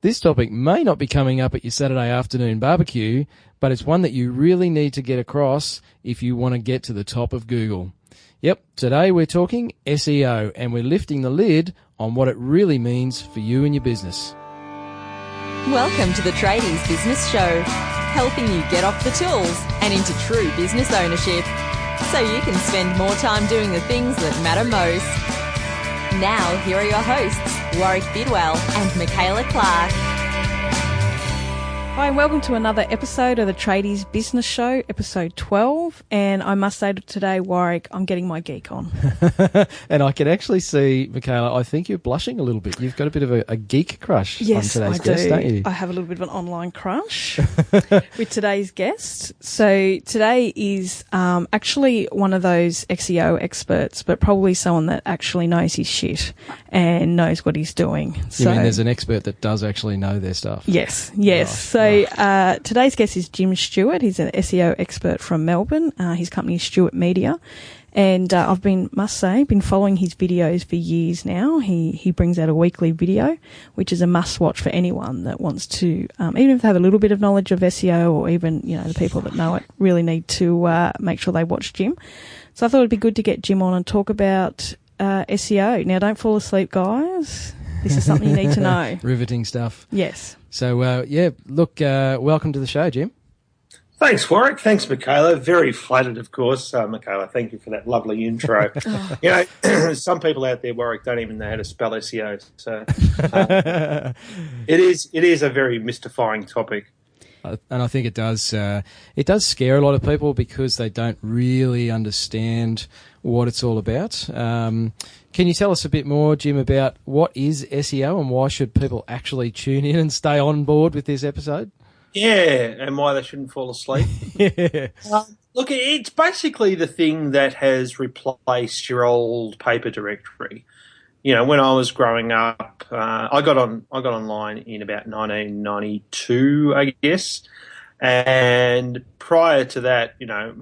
This topic may not be coming up at your Saturday afternoon barbecue, but it's one that you really need to get across if you want to get to the top of Google. Yep, today we're talking SEO, and we're lifting the lid on what it really means for you and your business. Welcome to the Tradies Business Show, helping you get off the tools and into true business ownership, so you can spend more time doing the things that matter most. Now, here are your hosts, Warwick Bidwell and Michaela Clark. Hi, and welcome to another episode of the Tradies Business Show, episode 12. And I must say today, Warwick, I'm getting my geek on. And I can actually see, Michaela, I think you're blushing a little bit. You've got a bit of a geek crush on today's guest, don't you? I have a little bit of an online crush with today's guest. So today is actually one of those SEO experts, but probably someone that actually knows his shit and knows what he's doing. You mean there's an expert that does actually know their stuff? Yes. So today's guest is Jim Stewart. He's an SEO expert from Melbourne. His company is Stewart Media. And I've been following his videos for years now. He brings out a weekly video, which is a must-watch for anyone that wants to, even if they have a little bit of knowledge of SEO, or even, the people that know it really need to make sure they watch Jim. So I thought it'd be good to get Jim on and talk about SEO. Now, don't fall asleep, guys. This is something you need to know. Riveting stuff. Yes. So, welcome to the show, Jim. Thanks, Warwick. Thanks, Michaela. Very flattered, of course. Michaela, thank you for that lovely intro. Some people out there, Warwick, don't even know how to spell SEO. So it is a very mystifying topic. And I think it does scare a lot of people because they don't really understand what it's all about. Can you tell us a bit more, Jim, about what is SEO and why should people actually tune in and stay on board with this episode? Yeah, and why they shouldn't fall asleep. Yeah. Look, it's basically the thing that has replaced your old paper directory. When I was growing up, I got online in about 1992, I guess. And prior to that,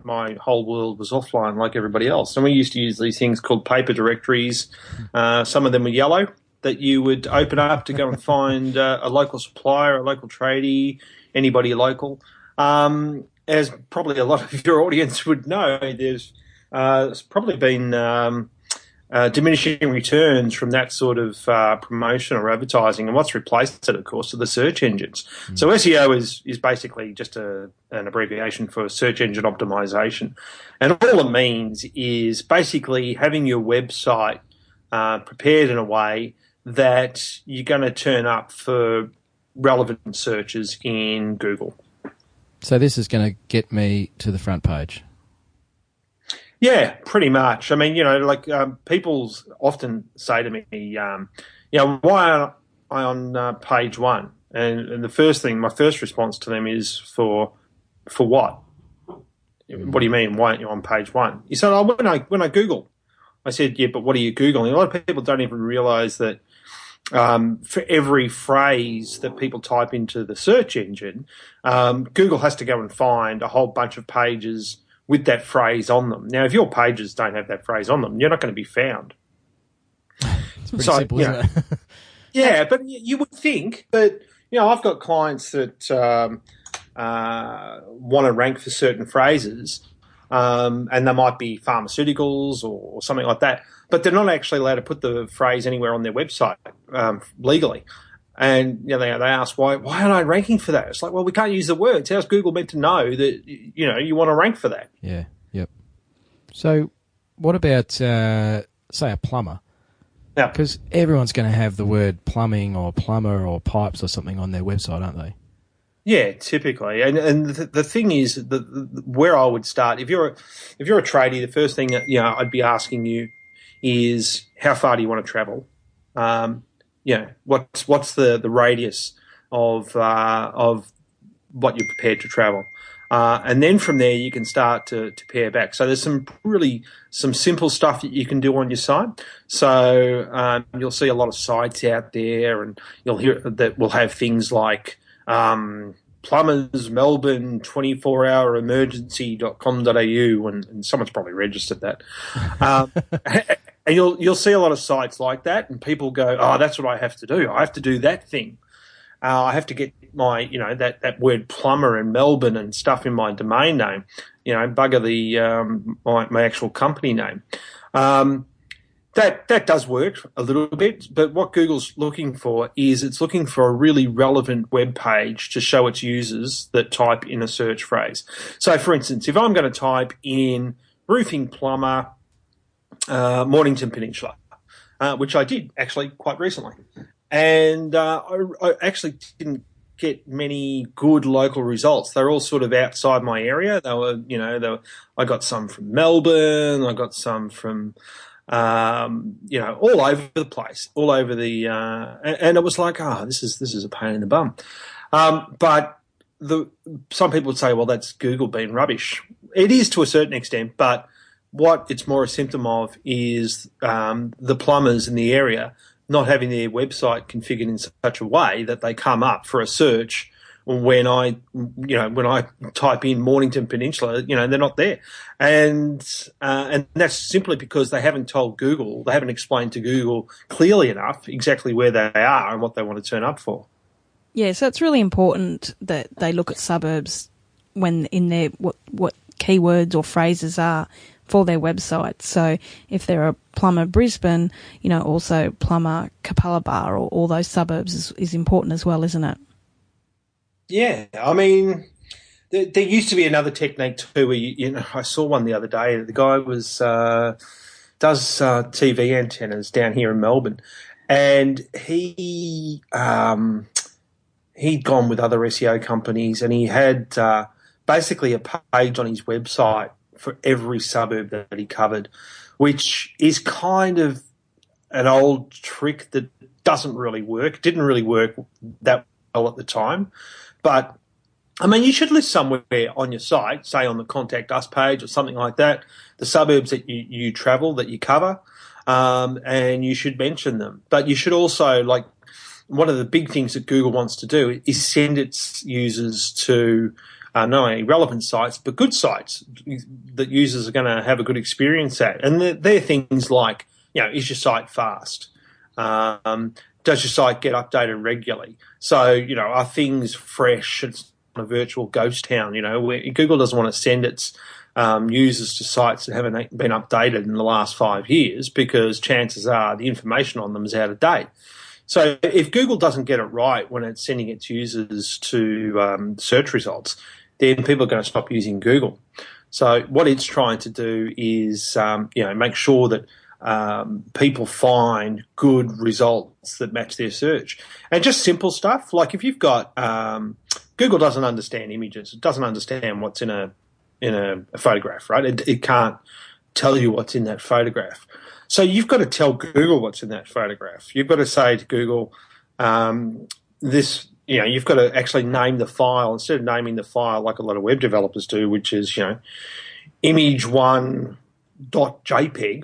my whole world was offline like everybody else. And we used to use these things called paper directories. Some of them were yellow that you would open up to go and find a local supplier, a local tradie, anybody local. As probably a lot of your audience would know, there's probably been diminishing returns from that sort of promotion or advertising, and what's replaced it, of course, are the search engines. So SEO is basically just an abbreviation for search engine optimization, and all it means is basically having your website prepared in a way that you're going to turn up for relevant searches in Google. So this is going to get me to the front page. Yeah, pretty much. I mean, people often say to me, why aren't I on page one? And my first response to them is for what? What do you mean? Why aren't you on page one? You said, when I Google. I said, yeah, but what are you Googling? A lot of people don't even realize that for every phrase that people type into the search engine, Google has to go and find a whole bunch of pages with that phrase on them. Now, if your pages don't have that phrase on them, you're not going to be found. It's pretty simple, isn't it? Yeah, but you would think that, I've got clients that want to rank for certain phrases, and they might be pharmaceuticals or something like that, but they're not actually allowed to put the phrase anywhere on their website legally. And they ask, why aren't I ranking for that? It's like, well, we can't use the words. How's Google meant to know that, you want to rank for that? Yeah, yep. So what about, say, a plumber? Yeah. Because everyone's going to have the word plumbing or plumber or pipes or something on their website, aren't they? Yeah, typically. And the thing is, where I would start, if you're a tradie, the first thing that, I'd be asking you is, how far do you want to travel? What's the radius of what you're prepared to travel, and then from there you can start to pare back. So there's some simple stuff that you can do on your site. So you'll see a lot of sites out there, and you'll hear that will have things like plumbers Melbourne 24-hour emergency.com.au, and someone's probably registered that. And you'll see a lot of sites like that, and people go, oh, that's what I have to do. I have to do that thing. I have to get my, that word plumber and Melbourne and stuff in my domain name, bugger my actual company name. That does work a little bit, but what Google's looking for is it's looking for a really relevant web page to show its users that type in a search phrase. So, for instance, if I'm going to type in roofing plumber, Mornington Peninsula, which I did actually quite recently, and I actually didn't get many good local results. They're all sort of outside my area. I got some from Melbourne, I got some from all over the place, all over the, and it was like, this is a pain in the bum. But some people would say, well, that's Google being rubbish. It is to a certain extent, but what it's more a symptom of is the plumbers in the area not having their website configured in such a way that they come up for a search when I type in Mornington Peninsula, they're not there. And that's simply because they haven't told Google, they haven't explained to Google clearly enough exactly where they are and what they want to turn up for. Yeah, so it's really important that they look at suburbs when in their what keywords or phrases are for their website. So if they're a plumber Brisbane, also plumber Capalaba or all those suburbs is important as well, isn't it? Yeah, I mean, there used to be another technique too where, I saw one the other day. The guy does TV antennas down here in Melbourne, and he'd gone with other SEO companies, and he had basically a page on his website for every suburb that he covered, which is kind of an old trick that doesn't really work. Didn't really work that well at the time. But, I mean, you should list somewhere on your site, say on the Contact Us page or something like that, the suburbs that you travel, that you cover, and you should mention them. But you should also, one of the big things that Google wants to do is send its users to not only relevant sites, but good sites that users are going to have a good experience at. And they're things like, is your site fast? Does your site get updated regularly? So, are things fresh? It's not a virtual ghost town, where Google doesn't want to send its users to sites that haven't been updated in the last 5 years because chances are the information on them is out of date. So if Google doesn't get it right when it's sending its users to search results, then people are going to stop using Google. So what it's trying to do is, make sure that people find good results that match their search. And just simple stuff, like if you've got Google doesn't understand images, it doesn't understand what's in a photograph, right? It can't tell you what's in that photograph. So you've got to tell Google what's in that photograph. You've got to say to Google, you've got to actually name the file instead of naming the file like a lot of web developers do, which is, image1.jpg.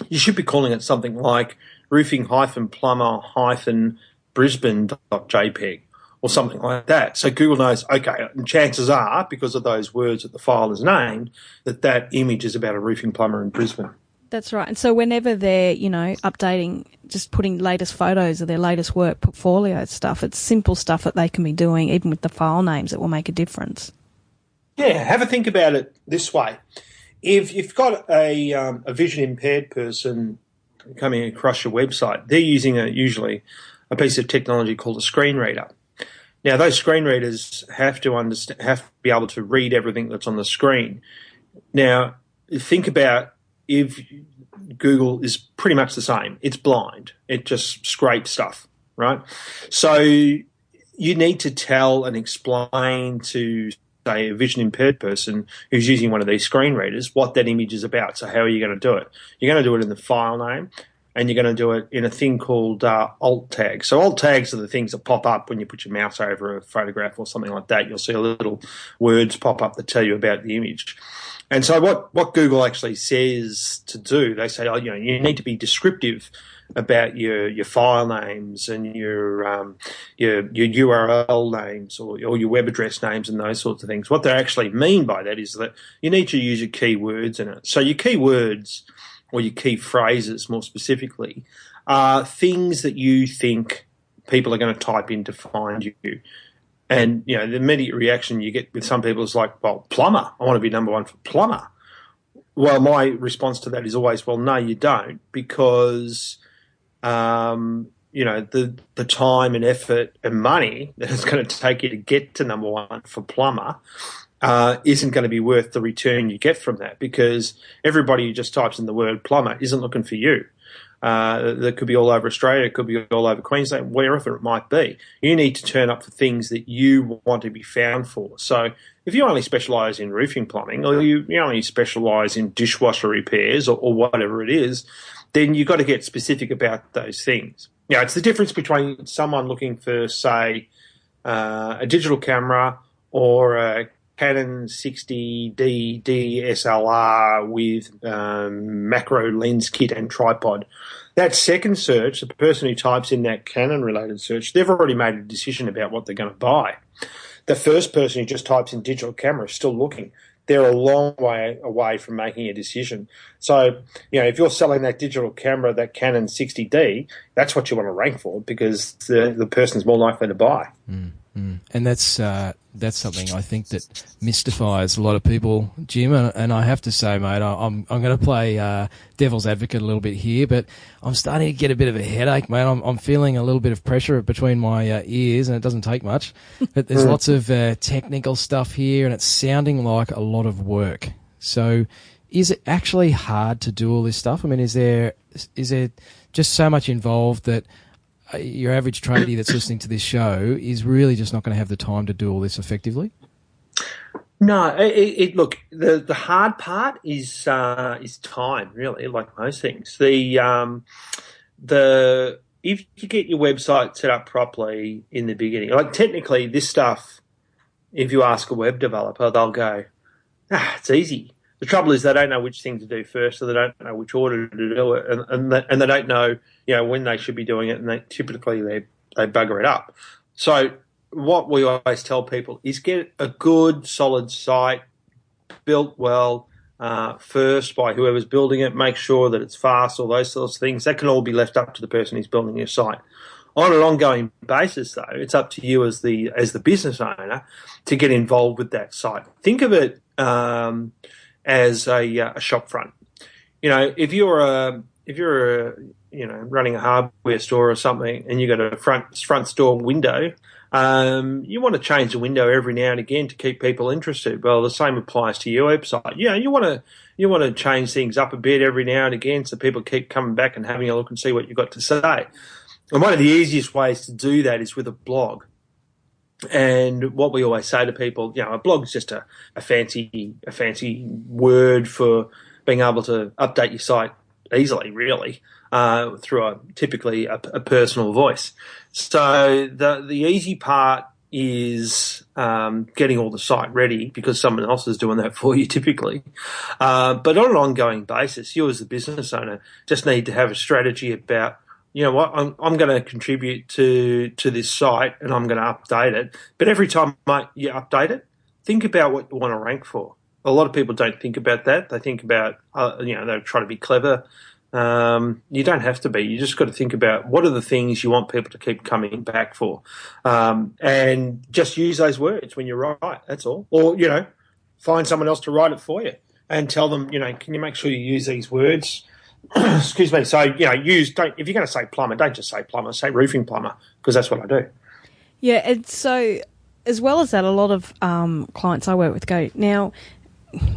You should be calling it something like roofing-plumber-brisbane.jpg or something like that. So Google knows, okay, and chances are, because of those words that the file is named, that image is about a roofing plumber in Brisbane. That's right. And so whenever they're, updating, just putting latest photos of their latest work, portfolio stuff, it's simple stuff that they can be doing, even with the file names, that will make a difference. Yeah, have a think about it this way. If you've got a vision impaired person coming across your website, they're using usually a piece of technology called a screen reader. Now, those screen readers have to be able to read everything that's on the screen. Now, think about if Google is pretty much the same. It's blind. It just scrapes stuff, right? So you need to tell and explain to, say, a vision impaired person who's using one of these screen readers what that image is about. So how are you going to do it? You're going to do it in the file name, and you're going to do it in a thing called alt tags. So alt tags are the things that pop up when you put your mouse over a photograph or something like that. You'll see a little words pop up that tell you about the image. And so what Google actually says to do, they say, you need to be descriptive about your file names and your URL names or your web address names and those sorts of things. What they actually mean by that is that you need to use your keywords in it. So your keywords, or your key phrases more specifically, are things that you think people are going to type in to find you. And, the immediate reaction you get with some people is like, well, plumber. I want to be number one for plumber. Well, my response to that is always, well, no, you don't, because, the time and effort and money that it's going to take you to get to number one for plumber isn't going to be worth the return you get from that, because everybody who just types in the word plumber isn't looking for you. That could be all over Australia, it could be all over Queensland, wherever it might be. You need to turn up for things that you want to be found for. So if you only specialise in roofing plumbing, or you only specialise in dishwasher repairs or whatever it is, then you've got to get specific about those things. It's the difference between someone looking for, say, a digital camera or a Canon 60D DSLR with macro lens kit and tripod. That second search, the person who types in that Canon-related search, they've already made a decision about what they're going to buy. The first person who just types in digital camera is still looking. They're a long way away from making a decision. So, if you're selling that digital camera, that Canon 60D, that's what you want to rank for, because the person's more likely to buy. And that's something I think that mystifies a lot of people, Jim. And I have to say, mate, I'm going to play devil's advocate a little bit here, but I'm starting to get a bit of a headache, mate. I'm feeling a little bit of pressure between my ears, and it doesn't take much. But there's lots of technical stuff here, and it's sounding like a lot of work. So, is it actually hard to do all this stuff? I mean, is there just so much involved that your average tradie that's listening to this show is really just not going to have the time to do all this effectively? No, look, the hard part is time, really, like most things. If you get your website set up properly in the beginning, like technically this stuff, if you ask a web developer, they'll go, it's easy. The trouble is they don't know which thing to do first, so they don't know which order to do it, and they don't know, when they should be doing it, and they bugger it up. So what we always tell people is get a good, solid site built well first by whoever's building it. Make sure that it's fast, all those sorts of things. That can all be left up to the person who's building your site. On an ongoing basis, though, it's up to you as the business owner to get involved with that site. Think of it as a shop front. If you're running a hardware store or something, and you got a front store window, you want to change the window every now and again to keep people interested. Well, the same applies to your website. You want to change things up a bit every now and again so people keep coming back and having a look and see what you've got to say. And one of the easiest ways to do that is with a blog. And what we always say to people, a blog is just a fancy word for being able to update your site easily, really, through typically a personal voice. So the easy part is getting all the site ready, because someone else is doing that for you typically. But on an ongoing basis, you as the business owner just need to have a strategy about, I'm going to contribute to this site and I'm going to update it. But every time you update it, think about what you want to rank for. A lot of people don't think about that. They think about, they try to be clever. You don't have to be. You just got to think about what are the things you want people to keep coming back for. And just use those words when you write, that's all. Or, find someone else to write it for you and tell them, can you make sure you use these words? Excuse me. So, if you're going to say plumber, don't just say plumber, say roofing plumber, because that's what I do. Yeah, and so as well as that, a lot of clients I work with go, now,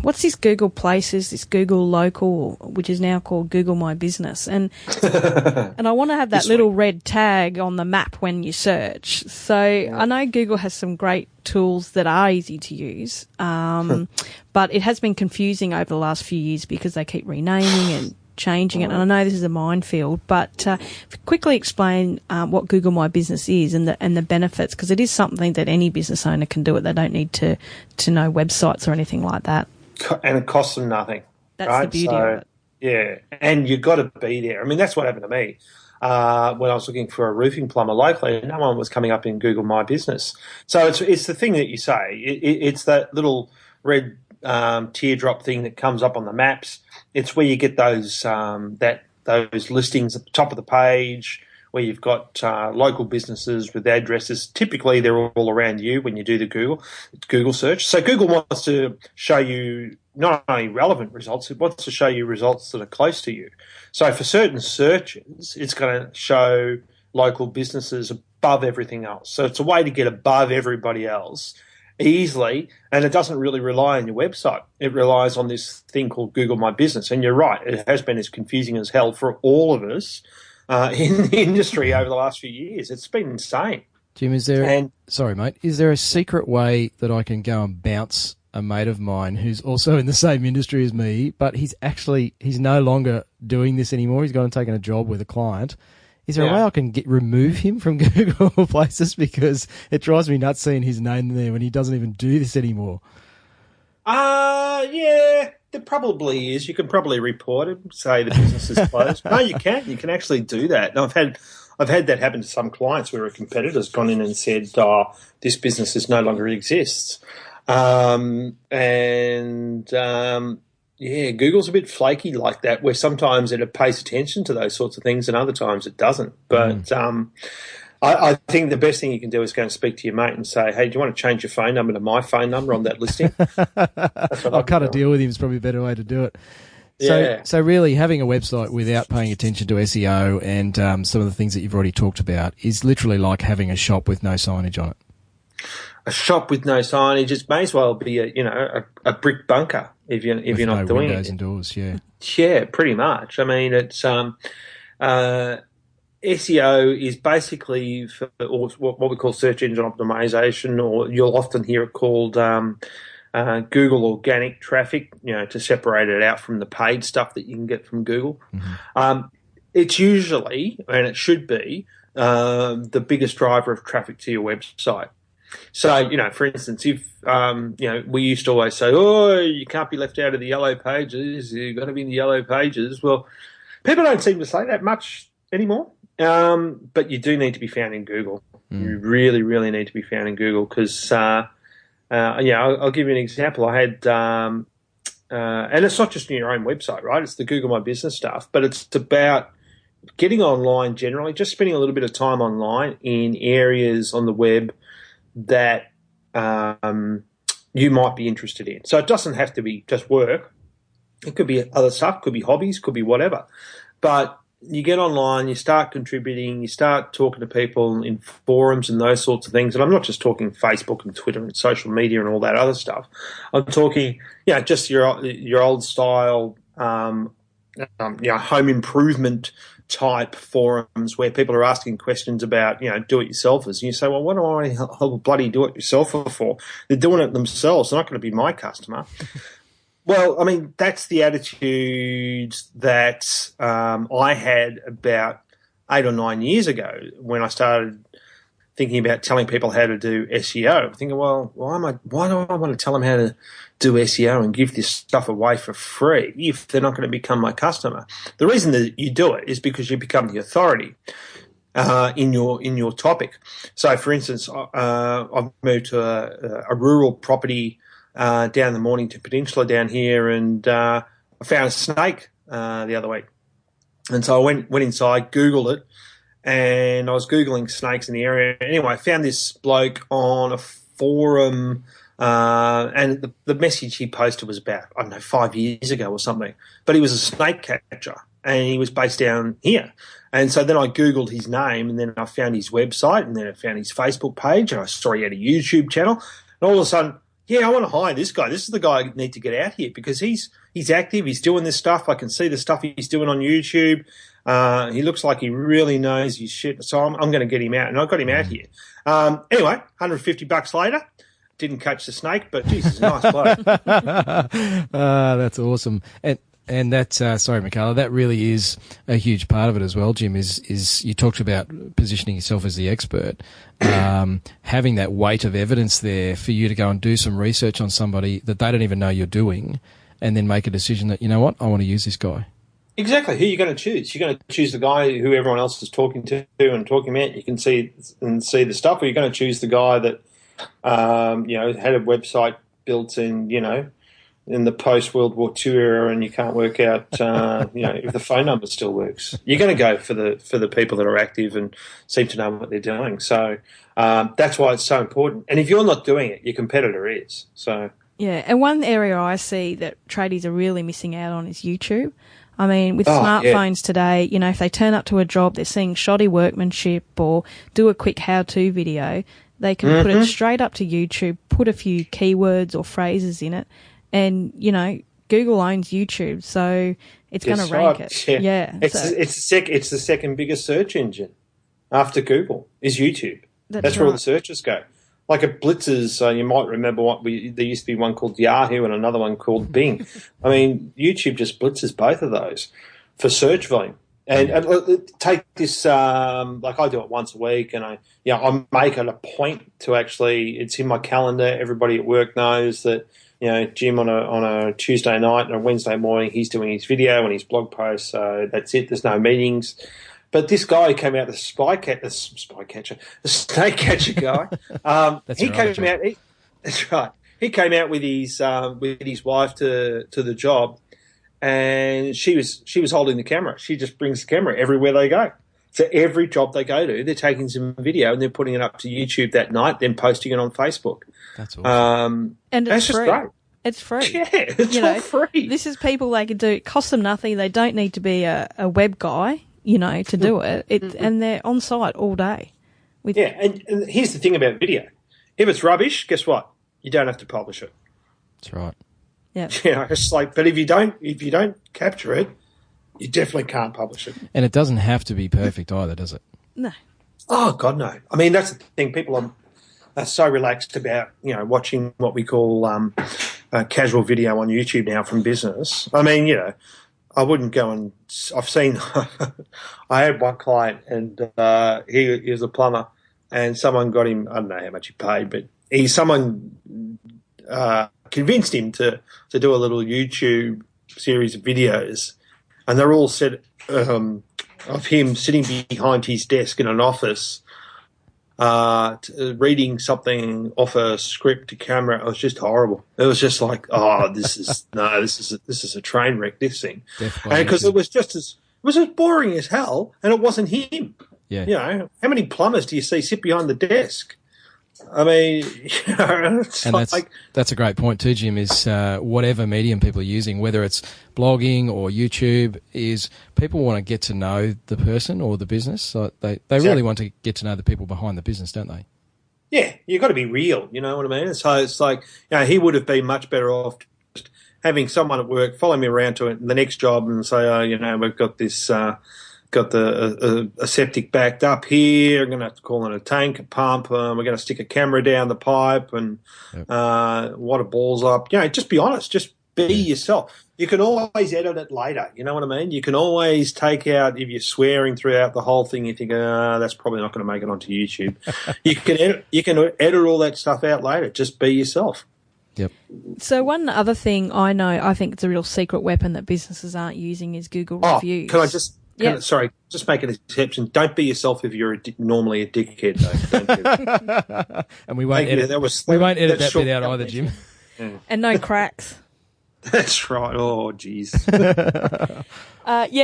what's this Google Places, this Google Local, which is now called Google My Business? And and I want to have that little red tag on the map when you search. So I know Google has some great tools that are easy to use, but it has been confusing over the last few years because they keep renaming and changing it. And I know this is a minefield, but quickly explain what Google My Business is and the benefits, because it is something that any business owner can do it. They don't need to know websites or anything like that. And it costs them nothing. That's right? the beauty of it. Yeah, and you've got to be there. I mean, that's what happened to me. When I was looking for a roofing plumber locally, no one was coming up in Google My Business. So it's the thing that you say. It's that little red teardrop thing that comes up on the maps. It's where you get those those listings at the top of the page where you've got local businesses with addresses. Typically, they're all around you when you do the Google search. So Google wants to show you not only relevant results, it wants to show you results that are close to you. So for certain searches, it's going to show local businesses above everything else. So it's a way to get above everybody else easily, and it doesn't really rely on your website. It relies on this thing called Google My Business. And you're right, it has been as confusing as hell for all of us in the industry over the last few years. It's been insane. Jim, sorry, mate, is there a secret way that I can go and bounce a mate of mine who's also in the same industry as me, but he's no longer doing this anymore? He's gone and taken a job with a client. Is there a way I can remove him from Google Places, because it drives me nuts seeing his name there when he doesn't even do this anymore? Yeah, there probably is. You can probably report it, say the business is closed. No, you can. You can actually do that. And I've had that happen to some clients where a competitor's gone in and said, this business no longer exists. Google's a bit flaky like that, where sometimes it pays attention to those sorts of things and other times it doesn't. But I think the best thing you can do is go and speak to your mate and say, hey, do you want to change your phone number to my phone number on that listing? I'll cut a deal with him is probably a better way to do it. So really having a website without paying attention to SEO and some of the things that you've already talked about is literally like having a shop with no signage on it. A shop with no signage, it may as well be a brick bunker if you're not doing windows it. And doors, yeah. Yeah, pretty much. I mean, it's SEO is basically for what we call search engine optimization, or you'll often hear it called Google organic traffic, to separate it out from the paid stuff that you can get from Google. Mm-hmm. It's usually, and it should be, the biggest driver of traffic to your website. So, for instance, if, we used to always say, you can't be left out of the yellow pages, you've got to be in the yellow pages. Well, people don't seem to say that much anymore, but you do need to be found in Google. You really, really need to be found in Google because, I'll give you an example. I had, and it's not just in your own website, right? It's the Google My Business stuff, but it's about getting online generally, just spending a little bit of time online in areas on the web that you might be interested in. So it doesn't have to be just work. It could be other stuff, could be hobbies, could be whatever. But you get online, you start contributing, you start talking to people in forums and those sorts of things. And I'm not just talking Facebook and Twitter and social media and all that other stuff. I'm talking, just your old style, home improvement type forums where people are asking questions about, do-it-yourselfers. And you say, well, what do I bloody do-it-yourselfer for? They're doing it themselves. They're not going to be my customer. Well, I mean, that's the attitude that I had about 8 or 9 years ago when I started thinking about telling people how to do SEO. I'm thinking, well, why do I want to tell them how to do SEO and give this stuff away for free if they're not going to become my customer? The reason that you do it is because you become the authority in your topic. So, for instance, I've moved to a rural property down the Mornington Peninsula down here, and I found a snake the other week. And so I went inside, Googled it, and I was Googling snakes in the area. Anyway, I found this bloke on a forum, and the message he posted was about, 5 years ago or something. But he was a snake catcher, and he was based down here. And so then I Googled his name, and then I found his website, and then I found his Facebook page, and I saw he had a YouTube channel. And all of a sudden, I want to hire this guy. This is the guy I need to get out here because he's active. He's doing this stuff. I can see the stuff he's doing on YouTube. He looks like he really knows his shit. So I'm going to get him out, and I got him out here. Anyway, $150 later, didn't catch the snake, but Jesus, nice bloke. That's awesome. And that, sorry, Michaela, that really is a huge part of it as well, Jim, is you talked about positioning yourself as the expert, having that weight of evidence there for you to go and do some research on somebody that they don't even know you're doing, and then make a decision that, you know what, I want to use this guy. Exactly. Who are you going to choose? You're going to choose the guy who everyone else is talking to and talking about. You can see the stuff, or you're going to choose the guy that, had a website built in, in the post-World War II era and you can't work out, if the phone number still works. You're going to go for the people that are active and seem to know what they're doing. So that's why it's so important. And if you're not doing it, your competitor is. So yeah, and one area I see that tradies are really missing out on is YouTube. I mean, with smartphones today, if they turn up to a job, they're seeing shoddy workmanship or do a quick how-to video, they can put it straight up to YouTube, put a few keywords or phrases in it, and, Google owns YouTube, so it's going to rank it. Yeah. It's the second biggest search engine after Google is YouTube. That's where all the searches go. Like at Blitzers, you might remember there used to be one called Yahoo and another one called Bing. I mean, YouTube just blitzes both of those for search volume. And take this, like I do it once a week, and I make it a point to actually, it's in my calendar. Everybody at work knows that, Jim on a Tuesday night and a Wednesday morning, he's doing his video and his blog post. So that's it. There's no meetings. But this guy came out, the snake catcher guy. He came out. That's right. He came out with his wife to the job, and she was holding the camera. She just brings the camera everywhere they go. So every job they go to, they're taking some video and they're putting it up to YouTube that night, then posting it on Facebook. That's awesome. And it's free. Great. It's free. Yeah, it's all free. This is people they can do. It costs them nothing. They don't need to be a web guy, to do it. And they're on site all day. And here's the thing about video. If it's rubbish, guess what? You don't have to publish it. That's right. Yeah. It's like, but if you don't capture it, you definitely can't publish it. And it doesn't have to be perfect either, does it? No. Oh God, no. I mean, that's the thing. People are so relaxed about watching what we call casual video on YouTube now from business. I mean, I wouldn't go and I've seen. I had one client and he was a plumber, and someone got him. I don't know how much he paid, but someone convinced him to do a little YouTube series of videos, and they're all set of him sitting behind his desk in an office, reading something off a script to camera. It was just horrible. It was just like, this is a train wreck. This thing, because it was as boring as hell, and it wasn't him. Yeah, how many plumbers do you see sit behind the desk? I mean, that's a great point too, Jim, is whatever medium people are using, whether it's blogging or YouTube, is people want to get to know the person or the business. So they really want to get to know the people behind the business, don't they? Yeah, you've got to be real, you know what I mean? So it's like, he would have been much better off just having someone at work follow me around to the next job and say, we've got this... got a septic backed up here. I'm going to have to call in a tank, a pump. We're going to stick a camera down the pipe and water balls up. Just be honest. Just be yourself. You can always edit it later. You know what I mean? You can always take out, if you're swearing throughout the whole thing, you think, that's probably not going to make it onto YouTube. You can edit all that stuff out later. Just be yourself. Yep. So one other thing I think it's a real secret weapon that businesses aren't using is Google reviews. Can I just... Sorry, just make an exception. Don't be yourself if you're normally a dickhead, though. And we won't edit that bit out either, Jim. Yeah. And no cracks. That's right. Oh, jeez.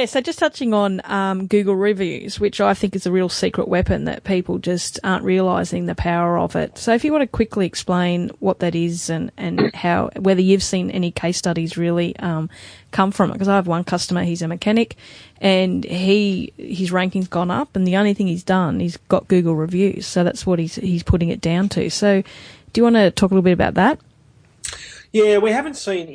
So just touching on Google reviews, which I think is a real secret weapon that people just aren't realising the power of it. So if you want to quickly explain what that is and how, whether you've seen any case studies really come from it, because I have one customer, he's a mechanic, and his ranking's gone up, and the only thing he's done, he's got Google reviews, so that's what he's putting it down to. So do you want to talk a little bit about that? Yeah, we haven't seen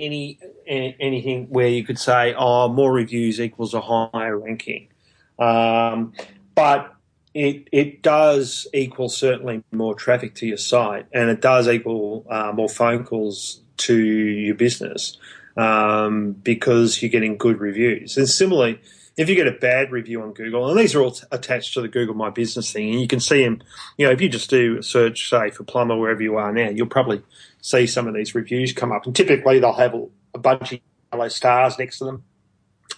anything where you could say, more reviews equals a higher ranking. But it does equal certainly more traffic to your site, and it does equal more phone calls to your business because you're getting good reviews. And similarly, if you get a bad review on Google, and these are all attached to the Google My Business thing, and you can see them, if you just do a search, say, for plumber wherever you are now, you'll probably see some of these reviews come up. And typically they'll have a bunch of yellow stars next to them.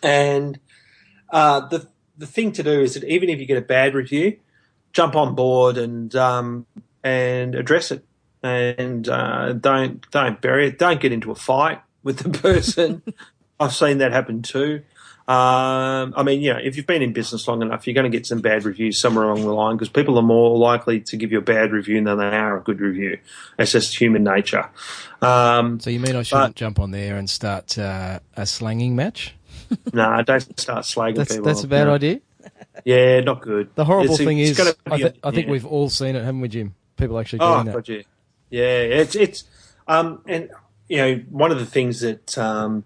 And the thing to do is that even if you get a bad review, jump on board and address it. And don't bury it. Don't get into a fight. with the person. I've seen that happen too. I mean, if you've been in business long enough, you're going to get some bad reviews somewhere along the line because people are more likely to give you a bad review than they are a good review. It's just human nature. So you mean I shouldn't jump on there and start a slanging match? No, don't start slagging people. That's a bad idea? Yeah, not good. The horrible thing is, I think we've all seen it, haven't we, Jim? People actually doing that. God, yeah. Yeah, it's and one of the things that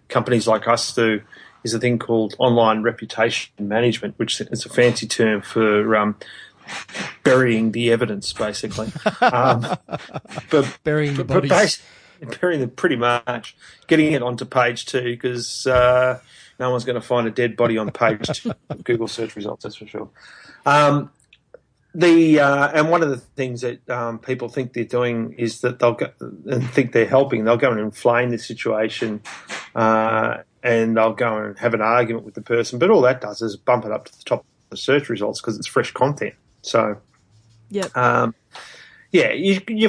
companies like us do is a thing called online reputation management, which is a fancy term for burying the evidence, basically. But burying the bodies. Burying them pretty much, getting it onto page 2 because no one's going to find a dead body on page 2 of Google search results, that's for sure. And one of the things that people think they're doing is that they'll go and think they're helping. They'll go and inflame the situation, and they'll go and have an argument with the person. But all that does is bump it up to the top of the search results because it's fresh content. So, you've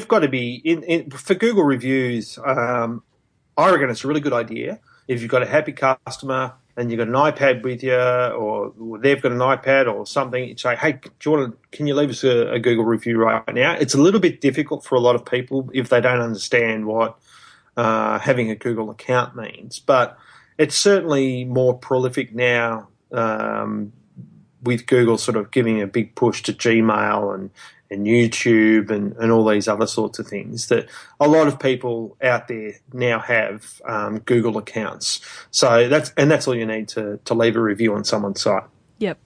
got to be for Google reviews. I reckon it's a really good idea if you've got a happy customer and you've got an iPad with you, or they've got an iPad or something. You say, hey, can you leave us a Google review right now? It's a little bit difficult for a lot of people if they don't understand what having a Google account means, but it's certainly more prolific now with Google sort of giving a big push to Gmail and YouTube and all these other sorts of things that a lot of people out there now have Google accounts. So that's all you need to leave a review on someone's site. Yep.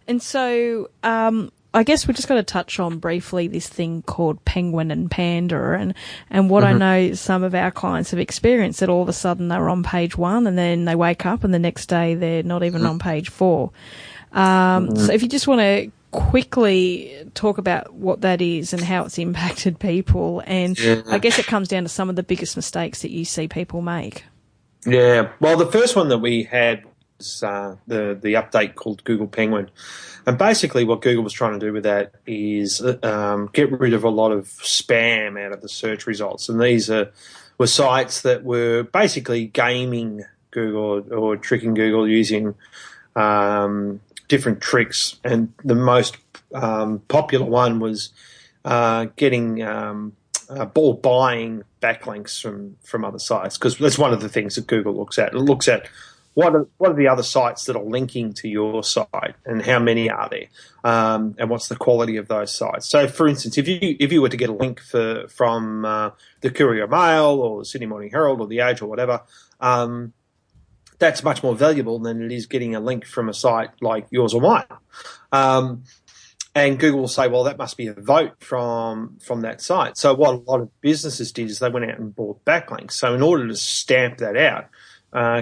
And so I guess we just got to touch on briefly this thing called Penguin and Panda and what I know some of our clients have experienced, that all of a sudden they're on page 1 and then they wake up and the next day they're not even on page 4. So if you just want to quickly talk about what that is and how it's impacted people, and I guess it comes down to some of the biggest mistakes that you see people make. Yeah, well, the first one that we had was the update called Google Penguin, and basically what Google was trying to do with that is get rid of a lot of spam out of the search results, and these were sites that were basically gaming Google or tricking Google using different tricks, and the most popular one was getting buying backlinks from other sites, because that's one of the things that Google looks at. It looks at what are the other sites that are linking to your site, and how many are there, and what's the quality of those sites. So, for instance, if you were to get a link from the Courier Mail or the Sydney Morning Herald or the Age or whatever, that's much more valuable than it is getting a link from a site like yours or mine. And Google will say, well, that must be a vote from that site. So what a lot of businesses did is they went out and bought backlinks. So in order to stamp that out,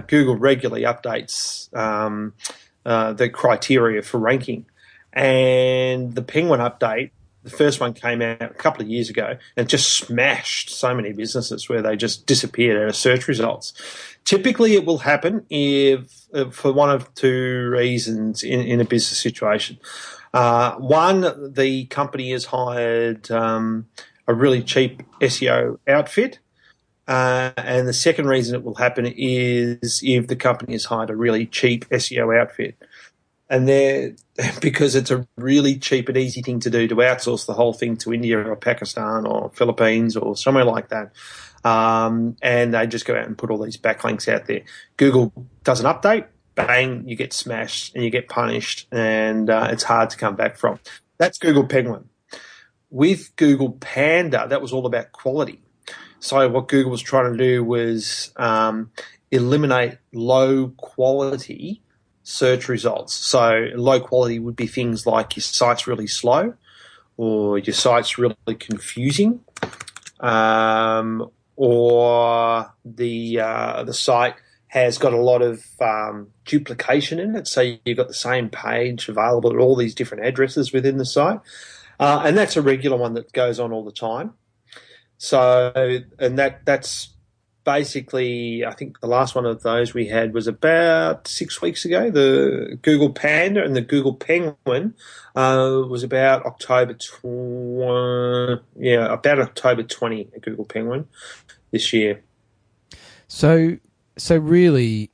Google regularly updates the criteria for ranking. And the Penguin update, the first one came out a couple of years ago and just smashed so many businesses where they just disappeared out of search results. Typically, it will happen for one of two reasons in a business situation. One, the company has hired a really cheap SEO outfit. And the second reason it will happen is if the company has hired a really cheap SEO outfit. And because it's a really cheap and easy thing to do to outsource the whole thing to India or Pakistan or Philippines or somewhere like that. And they just go out and put all these backlinks out there. Google does an update, bang, you get smashed and you get punished, and it's hard to come back from. That's Google Penguin. With Google Panda, that was all about quality. So what Google was trying to do was eliminate low quality search results. So low quality would be things like your site's really slow, or your site's really confusing, or the site has got a lot of duplication in it. So you've got the same page available at all these different addresses within the site. And that's a regular one that goes on all the time. So, and that's basically, I think the last one of those we had was about 6 weeks ago. The Google Panda and the Google Penguin was about October 20 at Google Penguin this year. So really,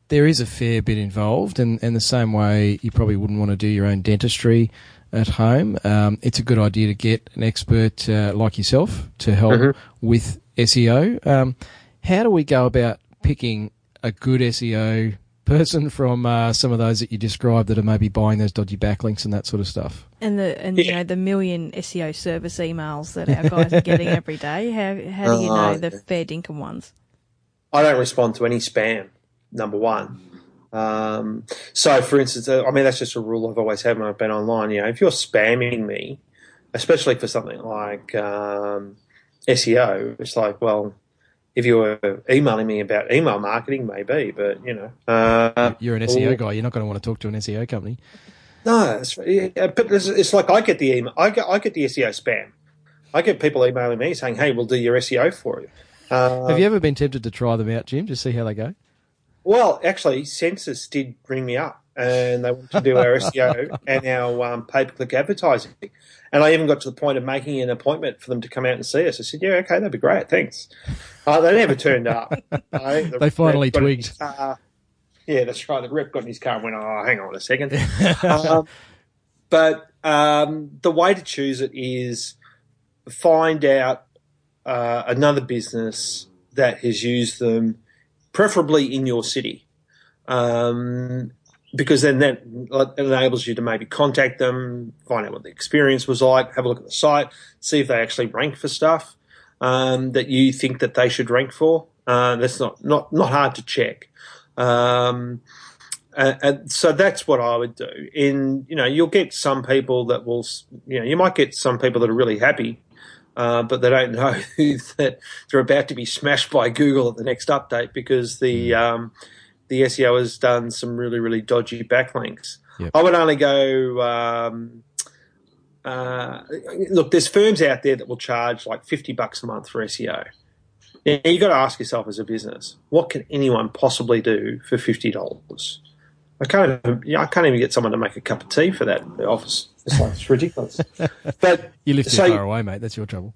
there is a fair bit involved, and the same way you probably wouldn't want to do your own dentistry at home. It's a good idea to get an expert like yourself to help with SEO. How do we go about picking a good SEO person from some of those that you described that are maybe buying those dodgy backlinks and that sort of stuff? And the million SEO service emails that our guys are getting every day. How do you know the fair dinkum ones? I don't respond to any spam, number one. So, for instance, that's just a rule I've always had when I've been online. If you're spamming me, especially for something like SEO, it's like, well, if you were emailing me about email marketing, maybe, but, you're an SEO guy. You're not going to want to talk to an SEO company. No, but it's like I get the email. I get the SEO spam. I get people emailing me saying, hey, we'll do your SEO for you. Have you ever been tempted to try them out, Jim, to see how they go? Well, actually, Census did ring me up, and they wanted to do our SEO and our pay-per-click advertising. And I even got to the point of making an appointment for them to come out and see us. I said, yeah, okay, that'd be great, thanks. They never turned up. They finally twigged. Yeah, that's right. The rep got in his car and went, oh, hang on a second. But the way to choose it is find out another business that has used them, preferably in your city, because then that enables you to maybe contact them, find out what the experience was like, have a look at the site, see if they actually rank for stuff that you think that they should rank for. That's not hard to check. And so that's what I would do. You'll get some people that will, you might get some people that are really happy, but they don't know that they're about to be smashed by Google at the next update because the SEO has done some really, really dodgy backlinks. Yep. I would only go, look, there's firms out there that will charge like $50 a month for SEO. Now, you've got to ask yourself as a business, what can anyone possibly do for $50? I can't even get someone to make a cup of tea for that in the office. It's ridiculous. But you live too far away, mate. That's your trouble.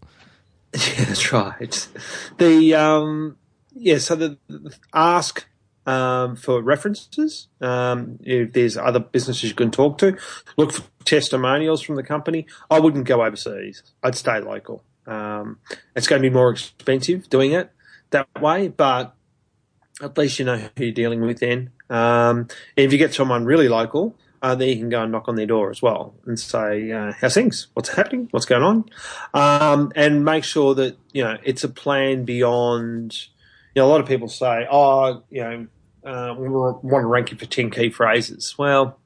Yeah, that's right. So ask for references. If there's other businesses you can talk to, look for testimonials from the company. I wouldn't go overseas. I'd stay local. It's going to be more expensive doing it that way, but at least you know who you're dealing with then. And if you get someone really local, then you can go and knock on their door as well and say, how's things? What's happening? What's going on? And make sure that, it's a plan beyond, a lot of people say, we want to rank you for 10 key phrases. Well,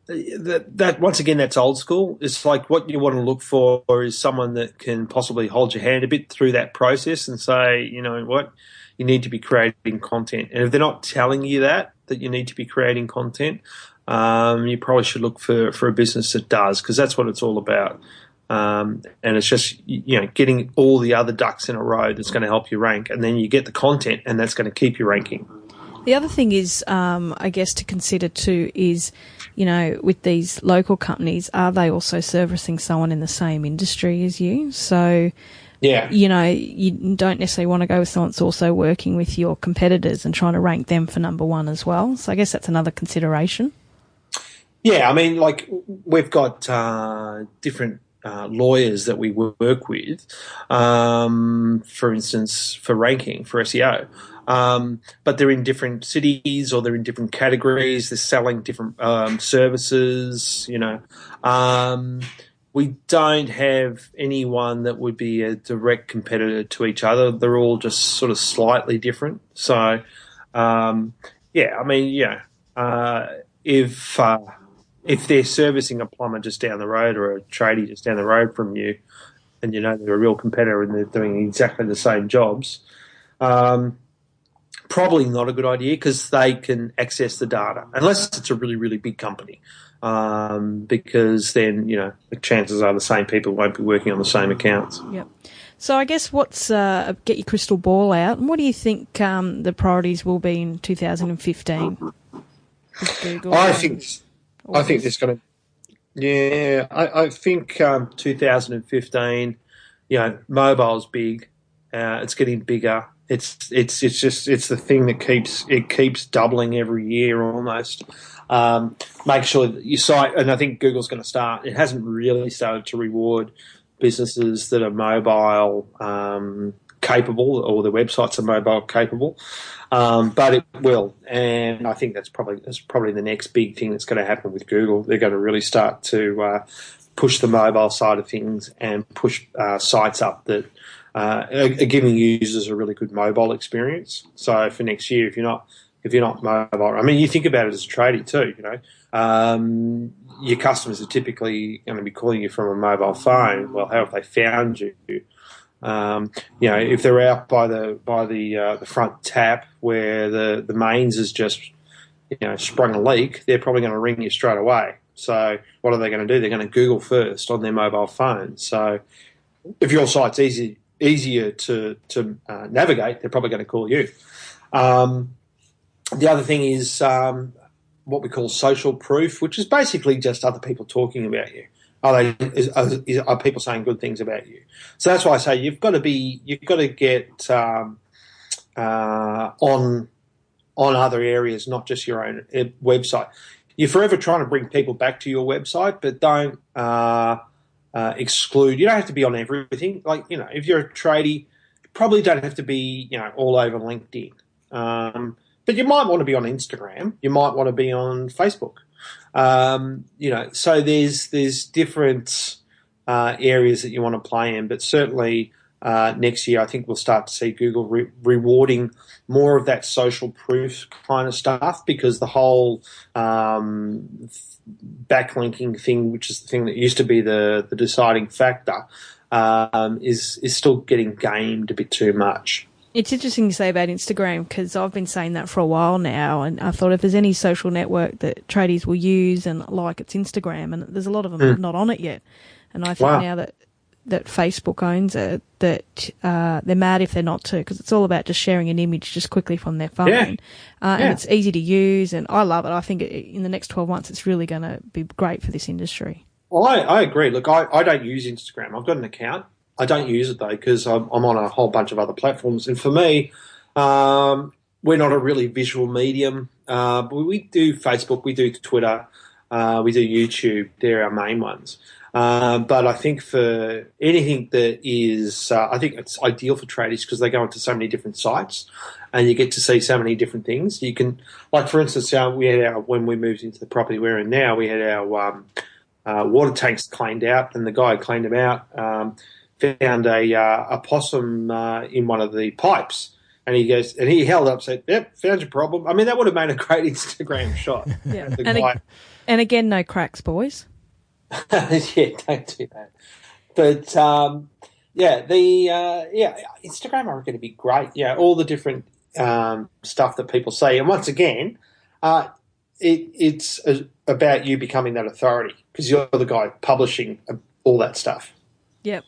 that once again, that's old school. It's like what you want to look for is someone that can possibly hold your hand a bit through that process and say, you know what, you need to be creating content. And if they're not telling you that you need to be creating content, you probably should look for a business that does, because that's what it's all about. And it's just, getting all the other ducks in a row that's going to help you rank. And then you get the content, and that's going to keep you ranking. The other thing is, I guess, to consider too is, with these local companies, are they also servicing someone in the same industry as you? So, yeah, you don't necessarily want to go with someone that's also working with your competitors and trying to rank them for number one as well. So I guess that's another consideration. Yeah, I mean, like we've got different lawyers that we work with, for instance, for ranking, for SEO. But they're in different cities or they're in different categories. They're selling different services, We don't have anyone that would be a direct competitor to each other. They're all just sort of slightly different. So, if they're servicing a plumber just down the road or a tradie just down the road from you, and they're a real competitor and they're doing exactly the same jobs, probably not a good idea, because they can access the data, unless it's a really, really big company, because then, the chances are the same people won't be working on the same accounts. Yep. So I guess get your crystal ball out, and what do you think the priorities will be in 2015 with Google? I think there's going to, I think 2015, mobile's big. It's getting bigger. It's the thing that keeps doubling every year almost. Make sure that your site, and I think Google's going to start. It hasn't really started to reward businesses that are mobile capable, or the websites are mobile capable, but it will. And I think that's probably the next big thing that's going to happen with Google. They're going to really start to push the mobile side of things and push sites up that are giving users a really good mobile experience. So for next year, if you're not mobile, I mean, you think about it as a tradie too. Your customers are typically going to be calling you from a mobile phone. Well, how have they found you? If they're out by the front tap where the mains has just sprung a leak, they're probably going to ring you straight away. So what are they going to do? They're going to Google first on their mobile phone. So if your site's easier to navigate, they're probably going to call you. The other thing is what we call social proof, which is basically just other people talking about you. Are people saying good things about you? So that's why I say you've got to get on other areas, not just your own website. You're forever trying to bring people back to your website, but don't exclude. You don't have to be on everything. Like, if you're a tradie, you probably don't have to be all over LinkedIn. But you might want to be on Instagram. You might want to be on Facebook. So there's different areas that you want to play in. But certainly next year, I think we'll start to see Google rewarding more of that social proof kind of stuff, because the whole backlinking thing, which is the thing that used to be the deciding factor, is still getting gamed a bit too much. It's interesting you say about Instagram, because I've been saying that for a while now, and I thought if there's any social network that tradies will use and like, it's Instagram, and there's a lot of them not on it yet. And I think now that Facebook owns it, that they're mad if they're not too, because it's all about just sharing an image just quickly from their phone. And it's easy to use, and I love it. I think in the next 12 months it's really going to be great for this industry. Well, I agree. Look, I don't use Instagram. I've got an account. I don't use it, though, because I'm on a whole bunch of other platforms. And for me, we're not a really visual medium. We do Facebook, we do Twitter, we do YouTube. They're our main ones. But I think for anything that is, I think it's ideal for tradies, because they go into so many different sites and you get to see so many different things. You can, like, for instance, we had when we moved into the property we're in now, we had our water tanks cleaned out, and the guy who cleaned them out found a possum in one of the pipes, and he held up and said, "Yep, found your problem." I mean, that would have made a great Instagram shot. Yeah, and again, no cracks, boys. Yeah, don't do that. But Instagram, I reckon, would be great. Yeah, all the different stuff that people say, and once again, it's about you becoming that authority, because you're the guy publishing all that stuff. Yep.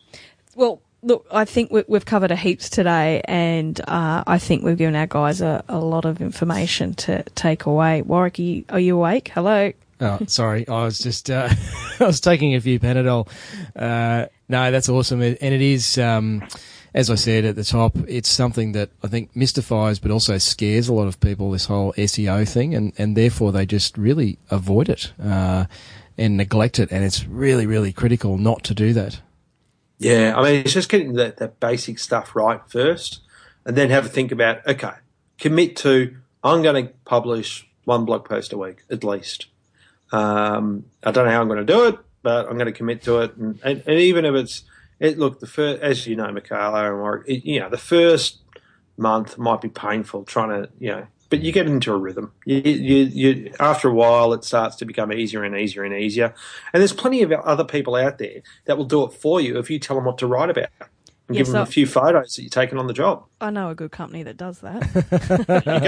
Well, look, I think we've covered a heaps today, and I think we've given our guys a lot of information to take away. Warwick, are you awake? Hello. Oh, sorry. I was just I was taking a few Panadol. No, that's awesome. And it is, as I said at the top, it's something that I think mystifies but also scares a lot of people, this whole SEO thing, and therefore they just really avoid it and neglect it. And it's really, really critical not to do that. Yeah, I mean, it's just getting that basic stuff right first, and then have a think about, okay, commit to, I'm going to publish one blog post a week at least. I don't know how I'm going to do it, but I'm going to commit to it. And even if look, as you know, Michaela and Warwick, the first month might be painful trying to, but you get into a rhythm. You after a while, it starts to become easier and easier and easier. And there's plenty of other people out there that will do it for you if you tell them what to write about and give them a few photos that you're taking on the job. I know a good company that does that. There you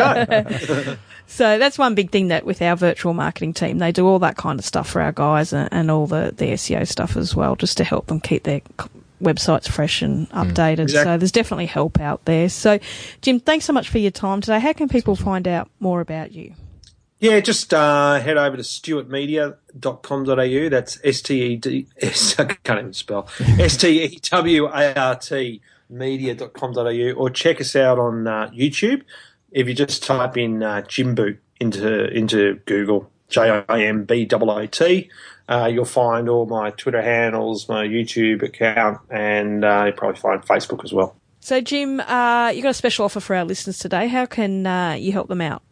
go. So that's one big thing that with our virtual marketing team, they do all that kind of stuff for our guys and all the SEO stuff as well, just to help them keep their websites fresh and updated. Exactly. So there's definitely help out there. So, Jim, thanks so much for your time today. How can people find out more about you? Yeah, just head over to stewartmedia.com.au. That's I can't even spell. STEWART stewart.media.com.au, or check us out on YouTube. If you just type in Jim Boot into Google, JIMBOOT, you'll find all my Twitter handles, my YouTube account, and you'll probably find Facebook as well. So, Jim, you've got a special offer for our listeners today. How can you help them out?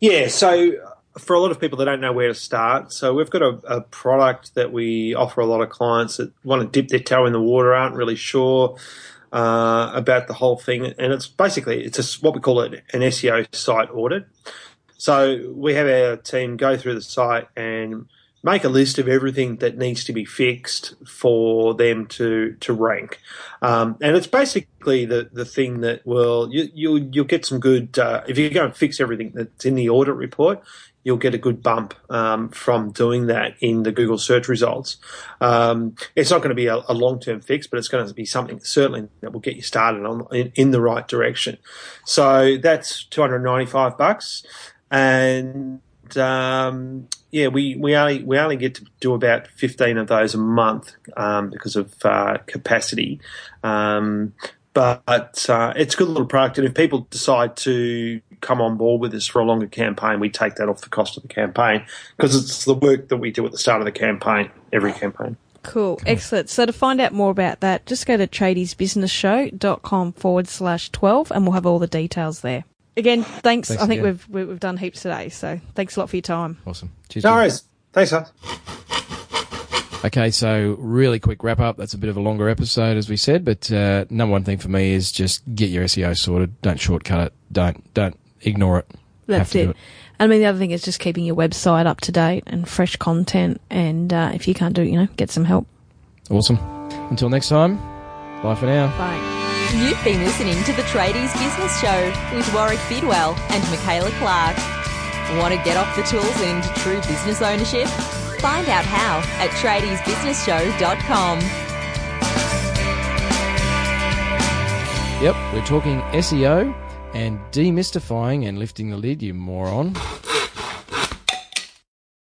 Yeah, so for a lot of people that don't know where to start, so we've got a product that we offer a lot of clients that want to dip their toe in the water, aren't really sure about the whole thing, and it's basically what we call it an SEO site audit. So we have our team go through the site and make a list of everything that needs to be fixed for them to rank, and it's basically the thing that you'll get some good if you go and fix everything that's in the audit report. You'll get a good bump from doing that in the Google search results. It's not going to be a long-term fix, but it's going to be something certainly that will get you started in the right direction. So that's $295, and we only get to do about 15 of those a month because of capacity. But it's a good little product, and if people decide to come on board with us for a longer campaign, we take that off the cost of the campaign because it's the work that we do at the start of the campaign, every campaign. Cool. Excellent. So to find out more about that, just go to tradiesbusinessshow.com/12 and we'll have all the details there. Again, thanks. I think again. we've done heaps today, so thanks a lot for your time. Awesome. Cheers. No worries. Thanks, guys. Okay, so really quick wrap up. That's a bit of a longer episode, as we said, but number one thing for me is just get your SEO sorted. Don't shortcut it. Don't ignore it. That's it. I mean, the other thing is just keeping your website up to date and fresh content. And if you can't do it, get some help. Awesome. Until next time, bye for now. Bye. You've been listening to the Tradies Business Show with Warwick Bidwell and Michaela Clark. Want to get off the tools and into true business ownership? Find out how at tradiesbusinessshow.com. Yep, we're talking SEO and demystifying and lifting the lid, you moron.